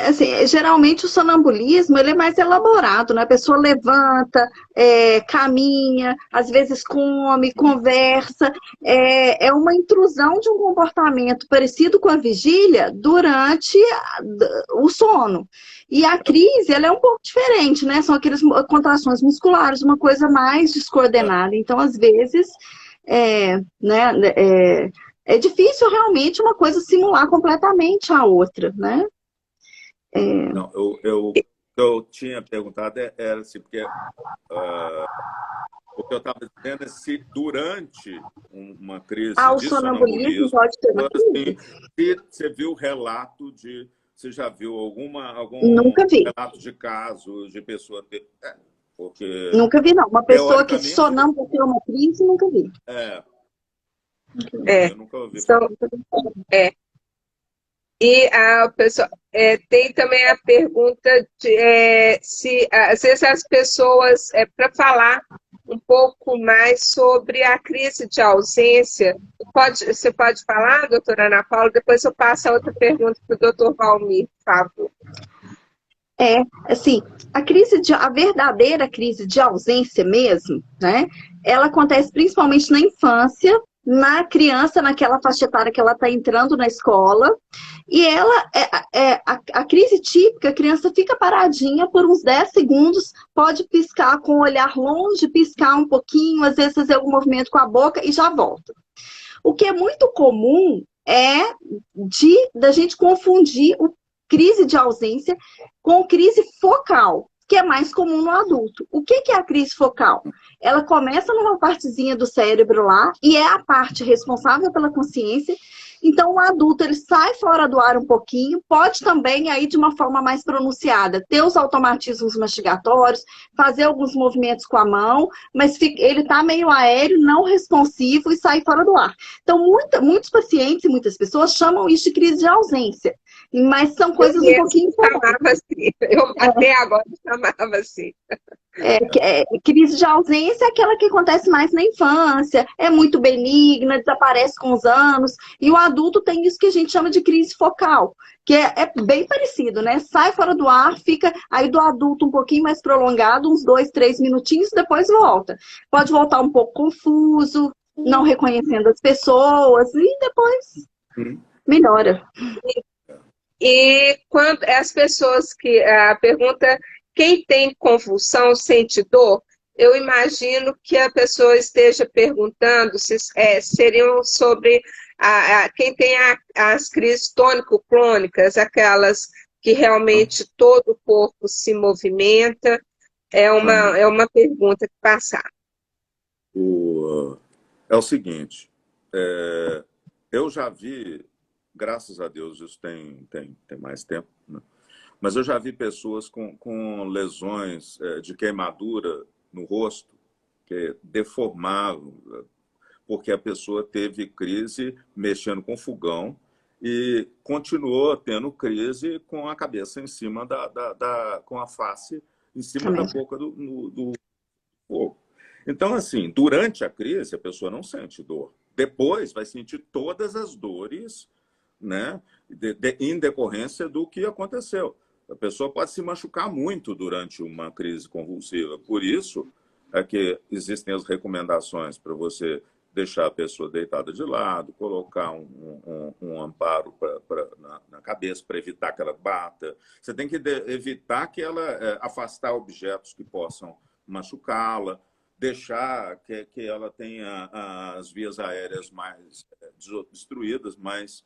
Assim, geralmente o sonambulismo ele é mais elaborado, né? A pessoa levanta, caminha, às vezes come, conversa. É uma intrusão de um comportamento parecido com a vigília durante o sono. E a crise, ela é um pouco diferente, né? São aquelas contrações musculares, uma coisa mais descoordenada. Então, às vezes, é difícil realmente uma coisa simular completamente a outra, né? Não, eu tinha perguntado era assim, porque o que eu estava dizendo é se durante uma crise o de sonambulismo pode ter uma crise? Se você viu relato você já viu algum Nunca vi. relato de caso de pessoa ter... porque nunca vi, não. Uma pessoa que sonâmbula ter uma crise, nunca vi. Eu nunca ouvi. E a pessoa, tem também a pergunta de se às vezes as pessoas, para falar um pouco mais sobre a crise de ausência, você pode falar, doutora Ana Paula? Depois eu passo a outra pergunta para o doutor Valmir, por favor. Assim, a verdadeira crise de ausência mesmo, né? Ela acontece principalmente na infância, na criança, naquela faixa etária que ela está entrando na escola, e ela a crise típica, a criança fica paradinha por uns 10 segundos, pode piscar com o olhar longe, piscar um pouquinho, às vezes fazer algum movimento com a boca e já volta. O que é muito comum é da gente confundir crise de ausência com crise focal, que é mais comum no adulto. O que é a crise focal? Ela começa numa partezinha do cérebro lá e é a parte responsável pela consciência. Então, o adulto ele sai fora do ar um pouquinho, pode também, aí de uma forma mais pronunciada, ter os automatismos mastigatórios, fazer alguns movimentos com a mão, mas ele está meio aéreo, não responsivo e sai fora do ar. Então, muitos pacientes e muitas pessoas chamam isso de crise de ausência. Mas são coisas um pouquinho... chamava assim. Eu até agora chamava assim. Crise de ausência é aquela que acontece mais na infância, é muito benigna, desaparece com os anos, e o adulto tem isso que a gente chama de crise focal, que é bem parecido, né? Sai fora do ar, fica aí do adulto um pouquinho mais prolongado, uns 2, 3 minutinhos, depois volta. Pode voltar um pouco confuso, não reconhecendo as pessoas, e depois melhora. E quando as pessoas que... A pergunta... Quem tem convulsão sente dor? Eu imagino que a pessoa esteja perguntando se seriam sobre quem tem as crises tônico-clônicas, aquelas que realmente todo o corpo se movimenta. É uma pergunta que passaram. É o seguinte, eu já vi, graças a Deus, isso tem mais tempo, né? Mas eu já vi pessoas com lesões de queimadura no rosto, que deformavam, porque a pessoa teve crise mexendo com fogão e continuou tendo crise com a cabeça em cima com a face em cima da boca do fogo. Então, assim, durante a crise, a pessoa não sente dor. Depois vai sentir todas as dores, né, em decorrência do que aconteceu. A pessoa pode se machucar muito durante uma crise convulsiva. Por isso é que existem as recomendações para você deixar a pessoa deitada de lado, colocar um amparo na cabeça para evitar que ela bata. Você tem que evitar que ela afastar objetos que possam machucá-la, deixar que ela tenha as vias aéreas mais destruídas, mas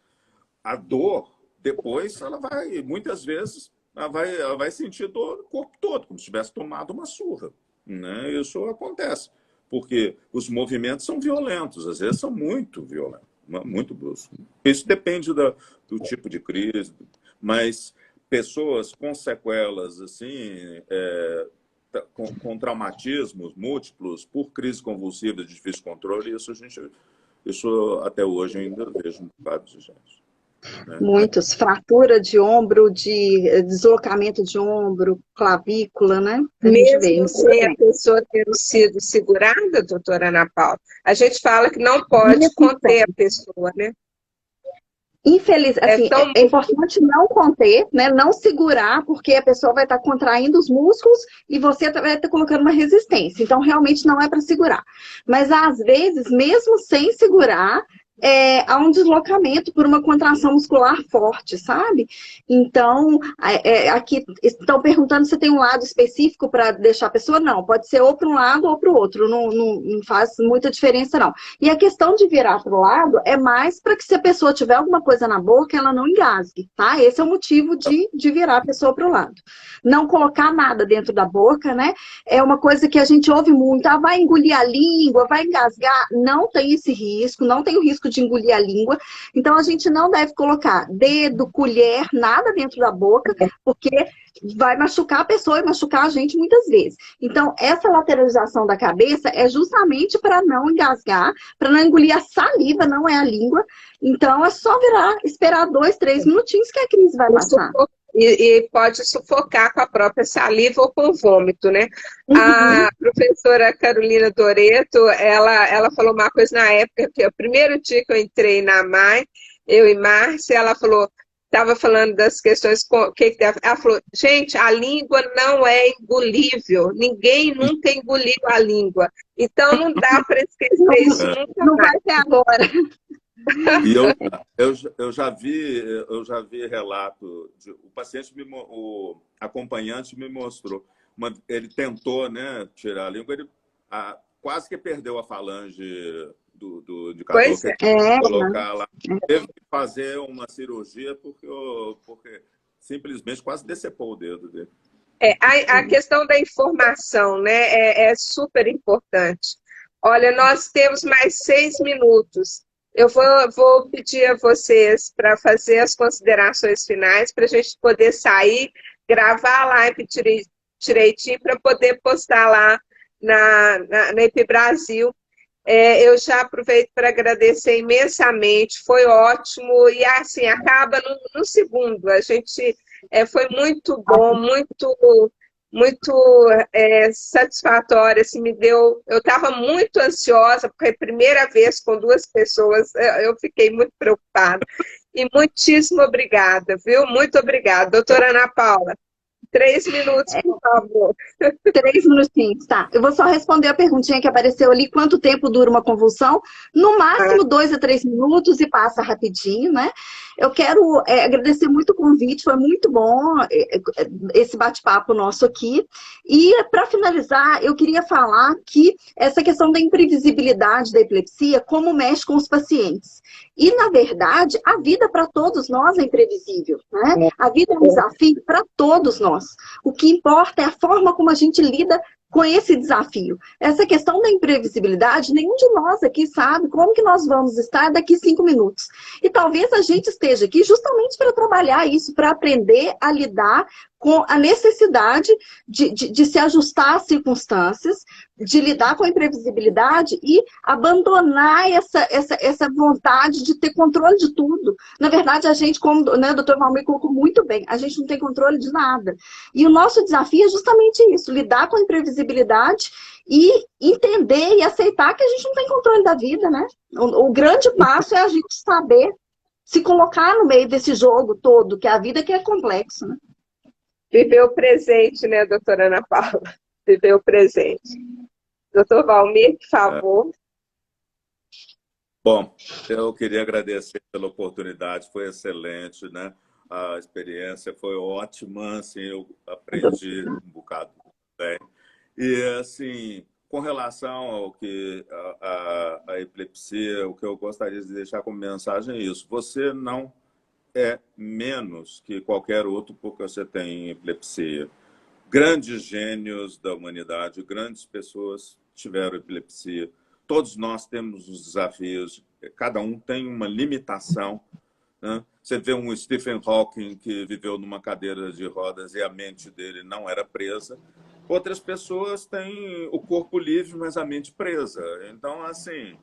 a dor, depois, ela vai, muitas vezes, ela vai sentir dor no corpo todo, como se tivesse tomado uma surra, né? Isso acontece, porque os movimentos são violentos, às vezes são muito violentos, muito bruscos. Isso depende do tipo de crise, mas pessoas com sequelas, assim, com traumatismos múltiplos por crise convulsiva de difícil controle, isso até hoje eu ainda vejo um bocado de gente. Muitos, fratura de ombro, de deslocamento de ombro, clavícula, né? Mesmo sem a pessoa tendo sido segurada, doutora Ana Paula, a gente fala que não pode conter a pessoa, né? Infelizmente, assim, é importante não conter, né? Não segurar, porque a pessoa vai estar contraindo os músculos e você vai estar colocando uma resistência. Então, realmente não é para segurar. Mas, às vezes, mesmo sem segurar, há um deslocamento por uma contração muscular forte, sabe? Então, aqui estão perguntando se tem um lado específico para deixar a pessoa. Não, pode ser ou para um lado ou para o outro, não faz muita diferença, não. E a questão de virar para o lado é mais para que se a pessoa tiver alguma coisa na boca, ela não engasgue, tá? Esse é o motivo de virar a pessoa para o lado. Não colocar nada dentro da boca, né? É uma coisa que a gente ouve muito, vai engolir a língua, vai engasgar. Não tem esse risco, não tem o risco de engolir a língua. Então, a gente não deve colocar dedo, colher, nada dentro da boca, porque vai machucar a pessoa e machucar a gente muitas vezes. Então, essa lateralização da cabeça é justamente para não engasgar, para não engolir a saliva, não é a língua. Então, é só virar, esperar 2, 3 minutinhos que a crise vai passar. E pode sufocar com a própria saliva ou com o vômito, né? A professora Carolina Doreto, ela falou uma coisa na época, que o primeiro dia que eu entrei na MAI, eu e Márcia, ela falou, estava falando das questões, ela falou, gente, a língua não é engolível, ninguém nunca engoliu a língua, então não dá para esquecer isso nunca não vai ser agora. E eu já vi relato, o paciente, o acompanhante me mostrou, ele tentou, né, tirar a língua, ele quase que perdeu a falange do indicador, colocar lá. Teve que fazer uma cirurgia porque simplesmente quase decepou o dedo dele. A questão da informação, né, é super importante. Olha, nós temos mais 6 minutos. Eu vou pedir a vocês para fazer as considerações finais, para a gente poder sair, gravar a live direitinho, para poder postar lá na IP Brasil. Eu já aproveito para agradecer imensamente, foi ótimo, e assim, acaba no segundo. A gente foi muito bom, muito satisfatório, assim, eu estava muito ansiosa, porque é a primeira vez com duas pessoas, eu fiquei muito preocupada. E muitíssimo obrigada, viu? Muito obrigada. Doutora Ana Paula, 3 minutos, por favor. 3 minutinhos, tá. Eu vou só responder a perguntinha que apareceu ali. Quanto tempo dura uma convulsão? No máximo 2 a 3 minutos e passa rapidinho, né? Eu quero agradecer muito o convite, foi muito bom esse bate-papo nosso aqui. E, para finalizar, eu queria falar que essa questão da imprevisibilidade da epilepsia, como mexe com os pacientes. E, na verdade, a vida para todos nós é imprevisível, né? A vida é um desafio para todos nós. O que importa é a forma como a gente lida com esse desafio. Essa questão da imprevisibilidade, nenhum de nós aqui sabe como que nós vamos estar daqui 5 minutos. E talvez a gente esteja aqui justamente para trabalhar isso, para aprender a lidar com a necessidade de se ajustar às circunstâncias, de lidar com a imprevisibilidade e abandonar essa vontade de ter controle de tudo. Na verdade, a gente, como o Dr. Valmir colocou muito bem, a gente não tem controle de nada. E o nosso desafio é justamente isso, lidar com a imprevisibilidade e entender e aceitar que a gente não tem controle da vida, né? O grande passo é a gente saber se colocar no meio desse jogo todo, que é a vida, que é complexo, né? Viver o presente, né, doutora Ana Paula? Viver o presente. Doutor Valmir, por favor. Bom, eu queria agradecer pela oportunidade, foi excelente, né? A experiência foi ótima, assim, eu aprendi um bocado bem. E, assim, com relação ao que a epilepsia, o que eu gostaria de deixar como mensagem é isso. Você não é menos que qualquer outro porque você tem epilepsia. Grandes gênios da humanidade, grandes pessoas tiveram epilepsia. Todos nós temos os desafios, cada um tem uma limitação, né? Você vê um Stephen Hawking que viveu numa cadeira de rodas e a mente dele não era presa. Outras pessoas têm o corpo livre, mas a mente presa. Então, assim,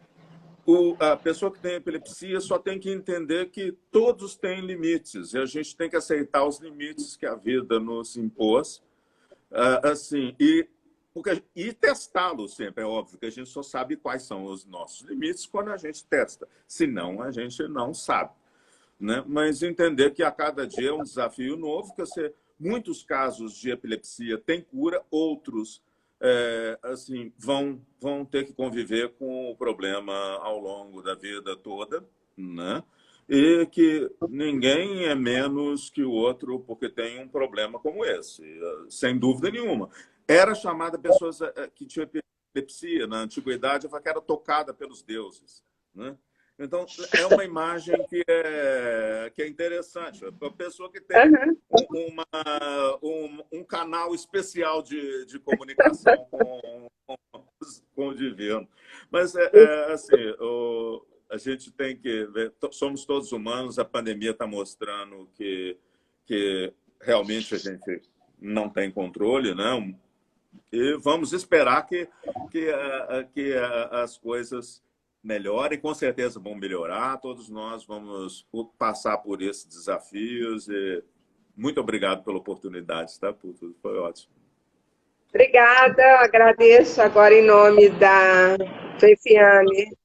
a pessoa que tem epilepsia só tem que entender que todos têm limites e a gente tem que aceitar os limites que a vida nos impôs, assim, e testá-los sempre. É óbvio que a gente só sabe quais são os nossos limites quando a gente testa, senão a gente não sabe, né? Mas entender que a cada dia é um desafio novo, que muitos casos de epilepsia têm cura, outros assim, vão ter que conviver com o problema ao longo da vida toda, né? E que ninguém é menos que o outro porque tem um problema como esse, sem dúvida nenhuma. Era chamada pessoas que tinham epilepsia na antiguidade, que era tocada pelos deuses, né? Então, é uma imagem que é interessante. A pessoa que tem um canal especial de comunicação com o divino. Mas, assim, a gente tem que ver, somos todos humanos, a pandemia está mostrando que realmente a gente não tem controle, né? E vamos esperar que as coisas melhorem, com certeza vão melhorar, todos nós vamos passar por esses desafios. E muito obrigado pela oportunidade, tá? Por tudo, foi ótimo. Obrigada, agradeço agora em nome da Fefiane,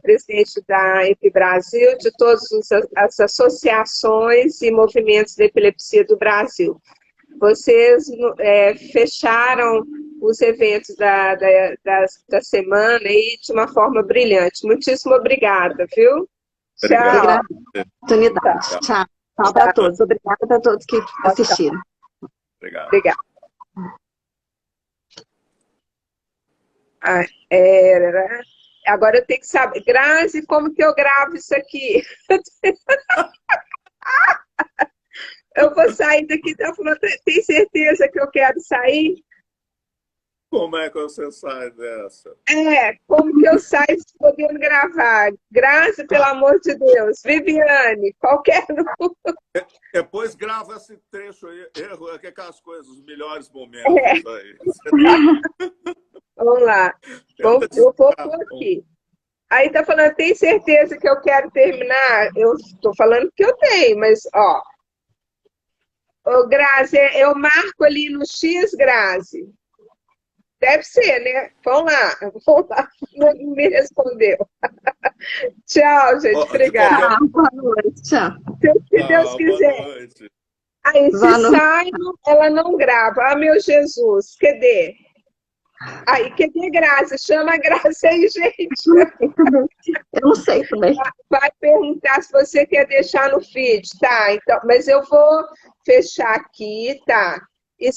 presidente da EPI Brasil, de todas as associações e movimentos de epilepsia do Brasil. Vocês fecharam os eventos da semana aí de uma forma brilhante. Muitíssimo obrigada, viu? Obrigado. Tchau. Oportunidade. Tchau. Tchau para todos. Obrigada a todos que assistiram. Obrigado. Obrigada. Agora eu tenho que saber. Grazi, como que eu gravo isso aqui? Eu vou sair daqui, tem certeza que eu quero sair? Como é que você sai dessa? Como que eu saio podendo gravar? Grazi, pelo amor de Deus. Viviane, qualquer um. Depois grava esse trecho aí, aquelas coisas, os melhores momentos aí. Vamos lá. Eu vou por aqui. Aí tá falando, tem certeza que eu quero terminar? Eu estou falando que eu tenho, mas, ó. Ô, Grazi, eu marco ali no X, Grazi. Deve ser, né? Vamos lá. Vamos lá. Não me respondeu. Tchau, gente. Obrigada. Tchau, boa noite. Tchau. Se Deus quiser. Boa noite. Aí, se sai, ela não grava. Ah, meu Jesus, cadê? Aí, cadê Grazi? Chama a Grazi aí, gente. Eu não sei também. Vai perguntar se você quer deixar no feed, tá? Então, mas eu vou fechar aqui, tá? E